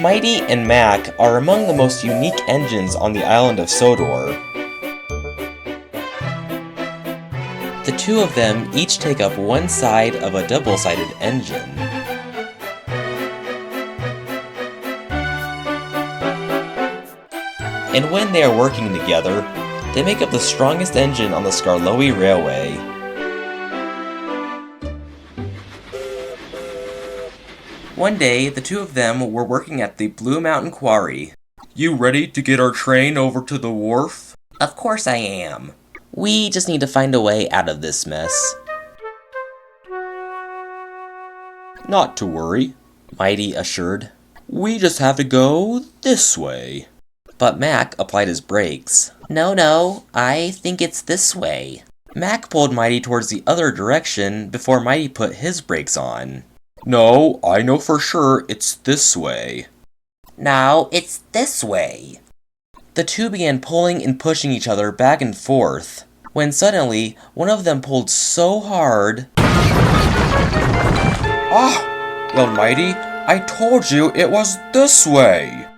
Mighty and Mac are among the most unique engines on the island of Sodor. The two of them each take up one side of a double-sided engine. And when they are working together, they make up the strongest engine on the Skarloey Railway. One day, the two of them were working at the Blue Mountain Quarry. "You ready to get our train over to the wharf?" "Of course I am. We just need to find a way out of this mess." "Not to worry," Mighty assured. "We just have to go this way." But Mac applied his brakes. No, I think it's this way." Mac pulled Mighty towards the other direction before Mighty put his brakes on. "No, I know for sure it's this way." "No, it's this way." The two began pulling and pushing each other back and forth, when suddenly one of them pulled so hard. "Ah!" yelled Mighty. "I told you it was this way!"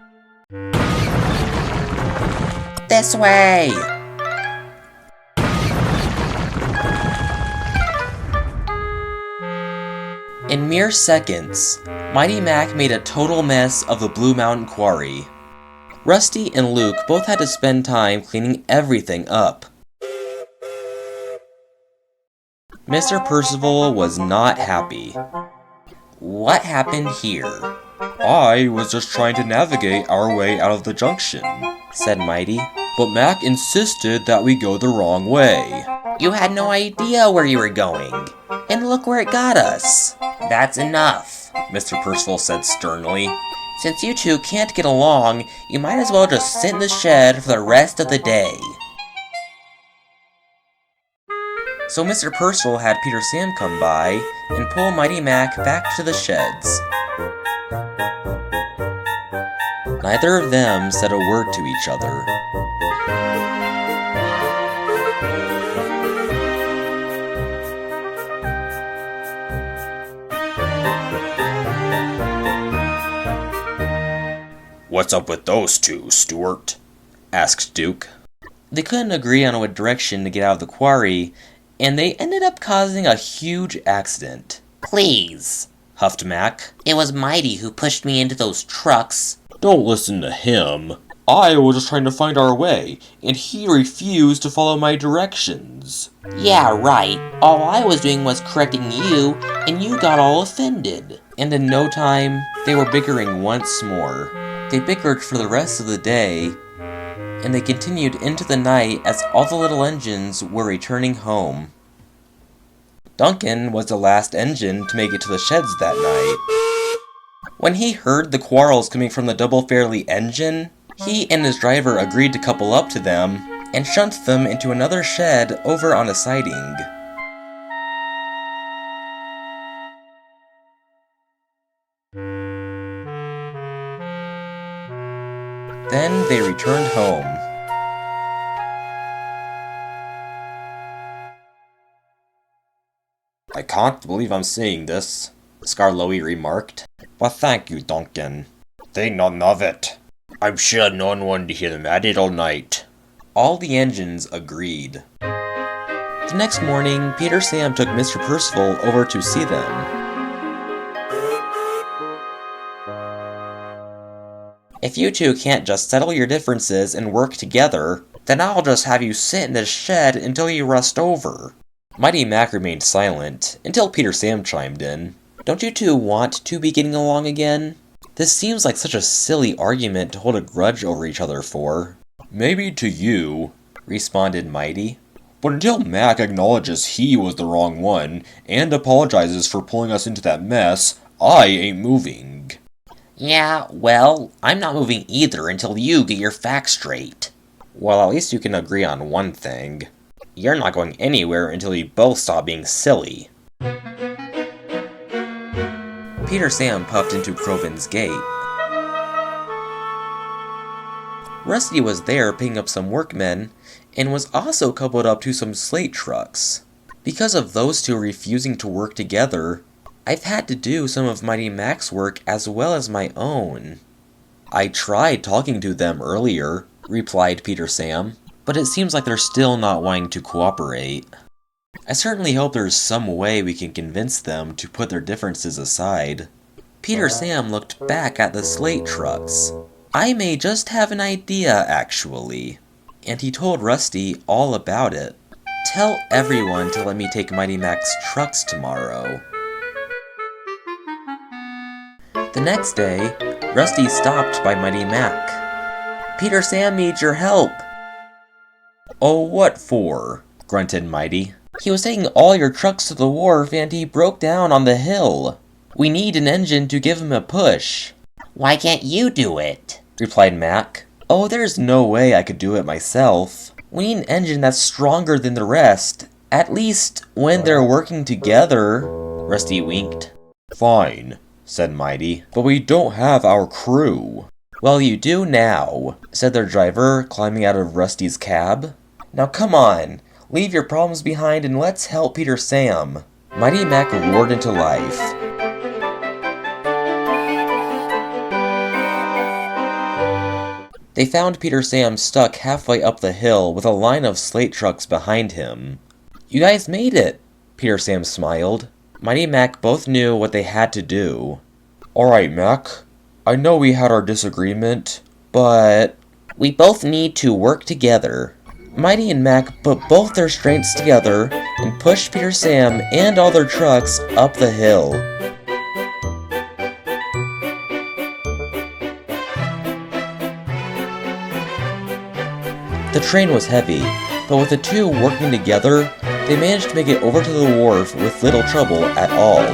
"This way!" In mere seconds, Mighty Mac made a total mess of the Blue Mountain Quarry. Rusty and Luke both had to spend time cleaning everything up. Mr. Percival was not happy. "What happened here?" "I was just trying to navigate our way out of the junction," said Mighty, "but Mac insisted that we go the wrong way." "You had no idea where you were going, and look where it got us." "That's enough," Mr. Percival said sternly. "Since you two can't get along, you might as well just sit in the shed for the rest of the day." So Mr. Percival had Peter Sam come by and pull Mighty Mac back to the sheds. Neither of them said a word to each other. "What's up with those two, Stuart?" asked Duke. They couldn't agree on what direction to get out of the quarry, and they ended up causing a huge accident. "Please," huffed Mac. "It was Mighty who pushed me into those trucks." "Don't listen to him. I was just trying to find our way, and he refused to follow my directions." "Yeah, right. All I was doing was correcting you, and you got all offended." And in no time, they were bickering once more. They bickered for the rest of the day, and they continued into the night as all the little engines were returning home. Duncan was the last engine to make it to the sheds that night. When he heard the quarrels coming from the Double Fairly engine, he and his driver agreed to couple up to them and shunt them into another shed over on a siding. Then they returned home. "I can't believe I'm saying this," Skarloey remarked. "But thank you, Duncan." "Think none of it. I'm sure none wanted to hear them at it all night." All the engines agreed. The next morning, Peter Sam took Mr. Percival over to see them. "If you two can't just settle your differences and work together, then I'll just have you sit in this shed until you rust over." Mighty Mac remained silent, until Peter Sam chimed in. "Don't you two want to be getting along again? This seems like such a silly argument to hold a grudge over each other for." "Maybe to you," responded Mighty. "But until Mac acknowledges he was the wrong one, and apologizes for pulling us into that mess, I ain't moving." "Yeah, well, I'm not moving either until you get your facts straight." "Well, at least you can agree on one thing. You're not going anywhere until you both stop being silly." Peter Sam puffed into Croven's gate. Rusty was there picking up some workmen, and was also coupled up to some slate trucks. Because of those two refusing to work together, I've had to do some of Mighty Mac's work as well as my own. I tried talking to them earlier, replied Peter Sam, but it seems like they're still not wanting to cooperate. I certainly hope there's some way we can convince them to put their differences aside. Peter Sam looked back at the slate trucks. I may just have an idea, actually. And he told Rusty all about it. Tell everyone to let me take Mighty Mac's trucks tomorrow. The next day, Rusty stopped by Mighty Mac. Peter Sam needs your help. Oh, what for? Grunted Mighty. He was taking all your trucks to the wharf and he broke down on the hill. We need an engine to give him a push. Why can't you do it? Replied Mac. Oh, there's no way I could do it myself. We need an engine that's stronger than the rest. At least when they're working together. Rusty winked. Fine, said Mighty, but we don't have our crew. Well, you do now, said their driver, climbing out of Rusty's cab. Now come on, leave your problems behind and let's help Peter Sam. Mighty Mac roared into life. They found Peter Sam stuck halfway up the hill with a line of slate trucks behind him. You guys made it, Peter Sam smiled. Mighty Mac both knew what they had to do. Alright, Mac. I know we had our disagreement, but we both need to work together. Mighty and Mac put both their strengths together and pushed Peter Sam and all their trucks up the hill. The train was heavy, but with the two working together, they managed to make it over to the wharf with little trouble at all.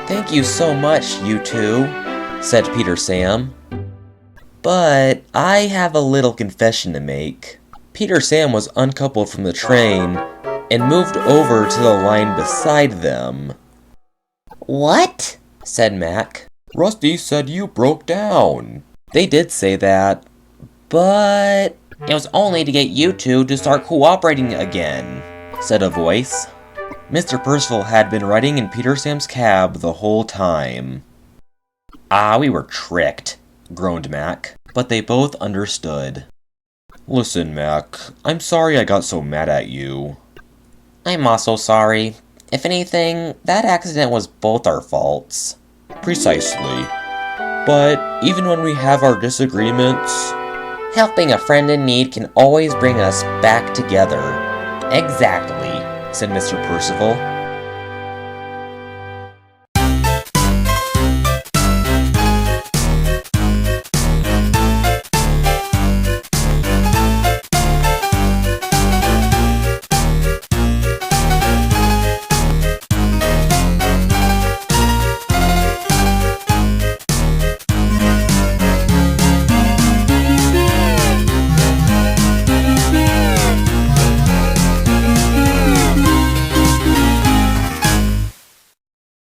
Thank you so much, you two, said Peter Sam. But I have a little confession to make. Peter Sam was uncoupled from the train and moved over to the line beside them. What? Said Mac. Rusty said you broke down. They did say that, but it was only to get you two to start cooperating again, said a voice. Mr. Percival had been riding in Peter Sam's cab the whole time. Ah, we were tricked, groaned Mac, but they both understood. Listen, Mac, I'm sorry I got so mad at you. I'm also sorry. If anything, that accident was both our faults. Precisely. But even when we have our disagreements, helping a friend in need can always bring us back together. Exactly, said Mr. Percival.